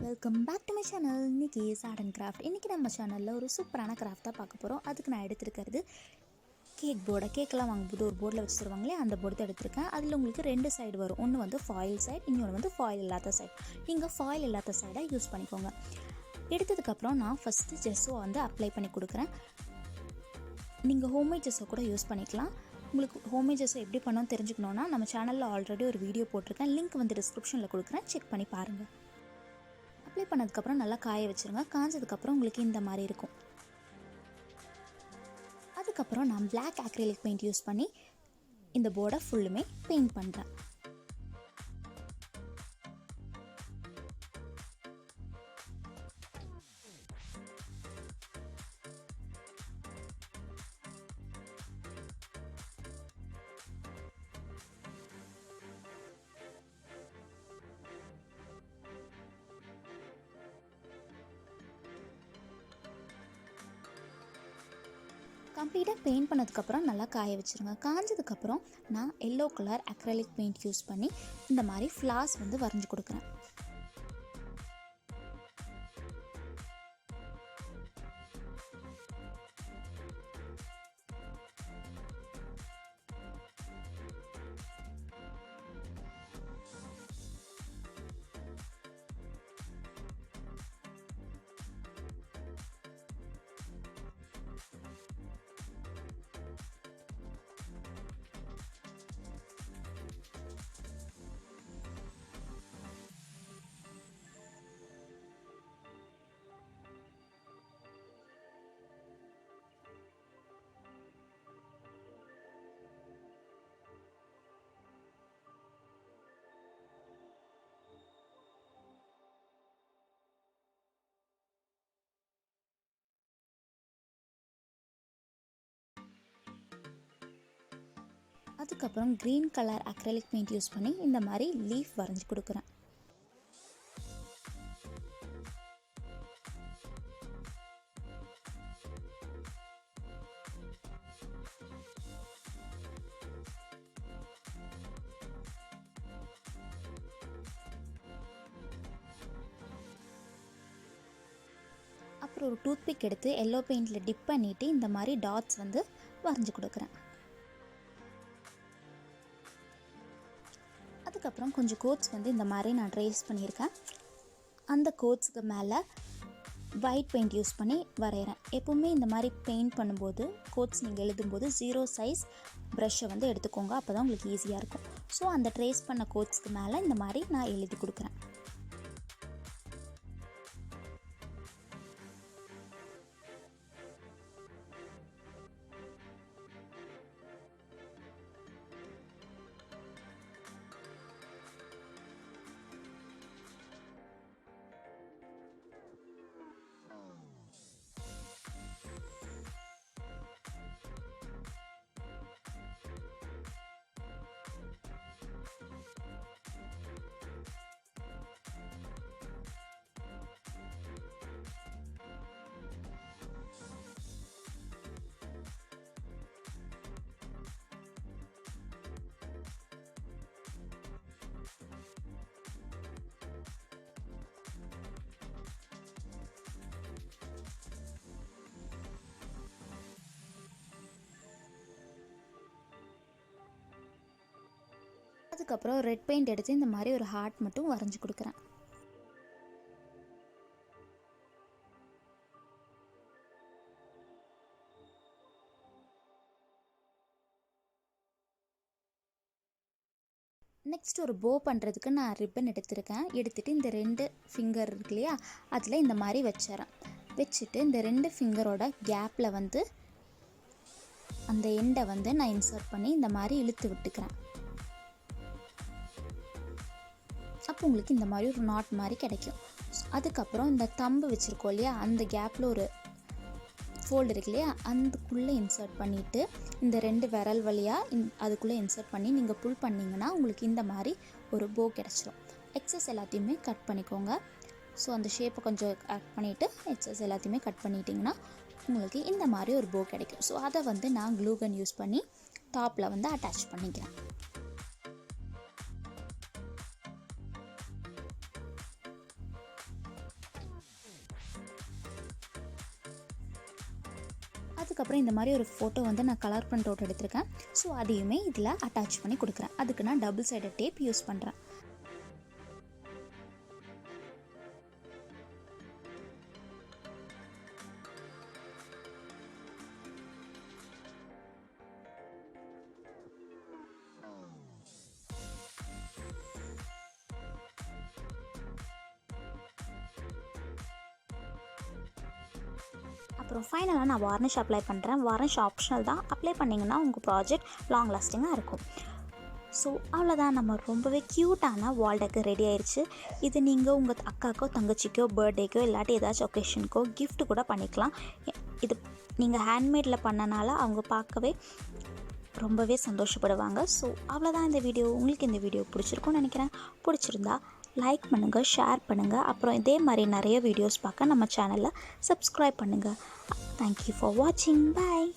Welcome back to my channel. இன்றைக்கி art and craft. இன்றைக்கி நம்ம சேனலில் ஒரு சூப்பரான கிராஃப்டாக பார்க்க போகிறோம். அதுக்கு நான் எடுத்துருக்கிறது கேக்கெல்லாம் வாங்கும்போது ஒரு போர்டில் வச்சு தருவாங்களே, அந்த போர்டு தான் எடுத்திருக்கேன். அதில் உங்களுக்கு 2 சைடு வரும். ஒன்று வந்து ஃபாயில் சைடு, இன்னொன்று வந்து ஃபாயில் இல்லாத சைடு. நீங்கள் ஃபாயில் இல்லாத சைடை யூஸ் பண்ணிக்கோங்க. எடுத்ததுக்கப்புறம் நான் ஃபஸ்ட்டு ஜெஸ்ஸோ வந்து அப்ளை பண்ணி கொடுக்குறேன். நீங்கள் ஹோம்மேட் ஜெஸ்ஸோ கூட யூஸ் பண்ணிக்கலாம். உங்களுக்கு ஹோம்மேட் ஜெஸ்ஸோ எப்படி பண்ணணும்னு தெரிஞ்சுக்கணுன்னா நம்ம சேனலில் ஆல்ரெடி ஒரு வீடியோ போட்டிருக்கேன். லிங்க் வந்து டிஸ்கிரிப்ஷனில் கொடுக்குறேன், செக் பண்ணி பாருங்கள். அப்ளை பண்ணதுக்கப்புறம் நல்லா காய வச்சுருங்க. காஞ்சதுக்கப்புறம் உங்களுக்கு இந்த மாதிரி இருக்கும். அதுக்கப்புறம் நான் பிளாக் அக்ரிலிக் பெயிண்ட் யூஸ் பண்ணி இந்த போர்டை ஃபுல்லுமே பெயிண்ட் பண்ணுறேன். கம்ப்ளீட்டாக பெயிண்ட் பண்ணதுக்கப்புறம் நல்லா காய வச்சுருங்க. காஞ்சதுக்கப்புறம் நான் yellow colour acrylic paint use பண்ணி இந்த மாதிரி ஃப்ளார்ஸ் வந்து வரைஞ்சி கொடுக்குறேன். அதுக்கப்புறம் green colour acrylic paint use பண்ணி இந்த மாதிரி லீஃப் வரைஞ்சி கொடுக்குறேன். அப்புறம் ஒரு டூத்பிக் எடுத்து எல்லோ பெயிண்டில் டிப் பண்ணிவிட்டு இந்த மாதிரி டாட்ஸ் வந்து வரைஞ்சி கொடுக்குறேன். அதுக்கப்புறம் கொஞ்சம் கோட்ஸ் வந்து இந்த மாதிரி நான் ட்ரேஸ் பண்ணியிருக்கேன். அந்த கோட்ஸுக்கு மேலே ஒயிட் பெயிண்ட் யூஸ் பண்ணி வரைகிறேன். எப்போவுமே இந்த மாதிரி பெயிண்ட் பண்ணும்போது கோட்ஸ் நீங்கள் எழுதும்போது 0 சைஸ் ப்ரஷ்ஷை வந்து எடுத்துக்கோங்க. அப்போ தான் உங்களுக்கு ஈஸியாக இருக்கும். ஸோ அந்த ட்ரேஸ் பண்ண கோட்ஸ்க்கு மேலே இந்த மாதிரி நான் எழுதி கொடுக்குறேன். அதுக்கப்புறம் ரெட் பெயிண்ட் எடுத்து இந்த மாதிரி ஒரு ஹார்ட் மட்டும் வரைஞ்சி கொடுக்குறேன். நெக்ஸ்ட் ஒரு போ பண்ணுறதுக்கு நான் ரிப்பன் எடுத்துகிட்டு இந்த 2 ஃபிங்கர் இருக்கு இல்லையா, அதில் இந்த மாதிரி வச்சுட்டு இந்த 2 ஃபிங்கரோட கேப்பில் வந்து அந்த எண்டை வந்து நான் இன்சர்ட் பண்ணி இந்த மாதிரி இழுத்து விட்டுக்கிறேன். அப்போ உங்களுக்கு இந்த மாதிரி ஒரு நாட் மாதிரி கிடைக்கும். அதுக்கப்புறம் இந்த தம்பு வச்சுருக்கோம் இல்லையா, அந்த கேப்பில் ஒரு ஃபோல்டு இருக்கு இல்லையா, அதுக்குள்ளே இன்சர்ட் பண்ணிவிட்டு இந்த 2 விரல் வழியாக அதுக்குள்ளே இன்சர்ட் பண்ணி நீங்கள் புல் பண்ணிங்கன்னா உங்களுக்கு இந்த மாதிரி ஒரு போ கிடச்சிரும். எக்ஸஸ் எல்லாத்தையுமே கட் பண்ணிக்கோங்க. ஸோ அந்த ஷேப்பை கொஞ்சம் கட் பண்ணிவிட்டு எக்ஸஸ் எல்லாத்தையுமே கட் பண்ணிட்டிங்கன்னா உங்களுக்கு இந்த மாதிரி ஒரு போ கிடைக்கும். ஸோ அதை வந்து நான் க்ளூ கன் யூஸ் பண்ணி டாப்பில் வந்து அட்டாச் பண்ணிக்கிறேன். அதுக்கப்புறம் இந்த மாதிரி ஒரு ஃபோட்டோ வந்து நான் கலர் பிரிண்ட் அவுட் எடுத்திருக்கேன். ஸோ அதையுமே இதில் அட்டாச் பண்ணி கொடுக்குறேன். அதுக்கு நான் டபுள் சைடட் டேப் யூஸ் பண்ணுறேன். அப்புறம் ஃபைனலாக நான் வார்னிஷ் அப்ளை பண்ணுறேன். வார்னிஷ் ஆப்ஷனல் தான், அப்ளை பண்ணிங்கன்னா உங்கள் ப்ராஜெக்ட் லாங் லாஸ்டிங்காக இருக்கும். ஸோ அவ்வளோதான், நம்ம ரொம்பவே க்யூட்டான வால் டெக்கர் ரெடி ஆயிடுச்சு. இது நீங்கள் உங்கள் அக்காக்கோ தங்கச்சிக்கோ பர்த்டேக்கோ இல்லாட்டி ஏதாச்சும் ஒகேஷனுக்கோ கிஃப்ட் கூட பண்ணிக்கலாம். இது நீங்கள் ஹேண்ட்மேடில் பண்ணனால அவங்க பார்க்கவே ரொம்பவே சந்தோஷப்படுவாங்க. ஸோ அவ்வளோதான் இந்த வீடியோ. உங்களுக்கு இந்த வீடியோ பிடிச்சிருக்கும்னு நினைக்கிறேன். பிடிச்சிருந்தா லைக் பண்ணுங்கள், ஷேர் பண்ணுங்கள். அப்புறம் இதே மாதிரி நிறைய வீடியோஸ் பார்க்க நம்ம சேனலை சப்ஸ்கிரைப் பண்ணுங்கள். தேங்க்யூ ஃபார் வாட்சிங். பாய்.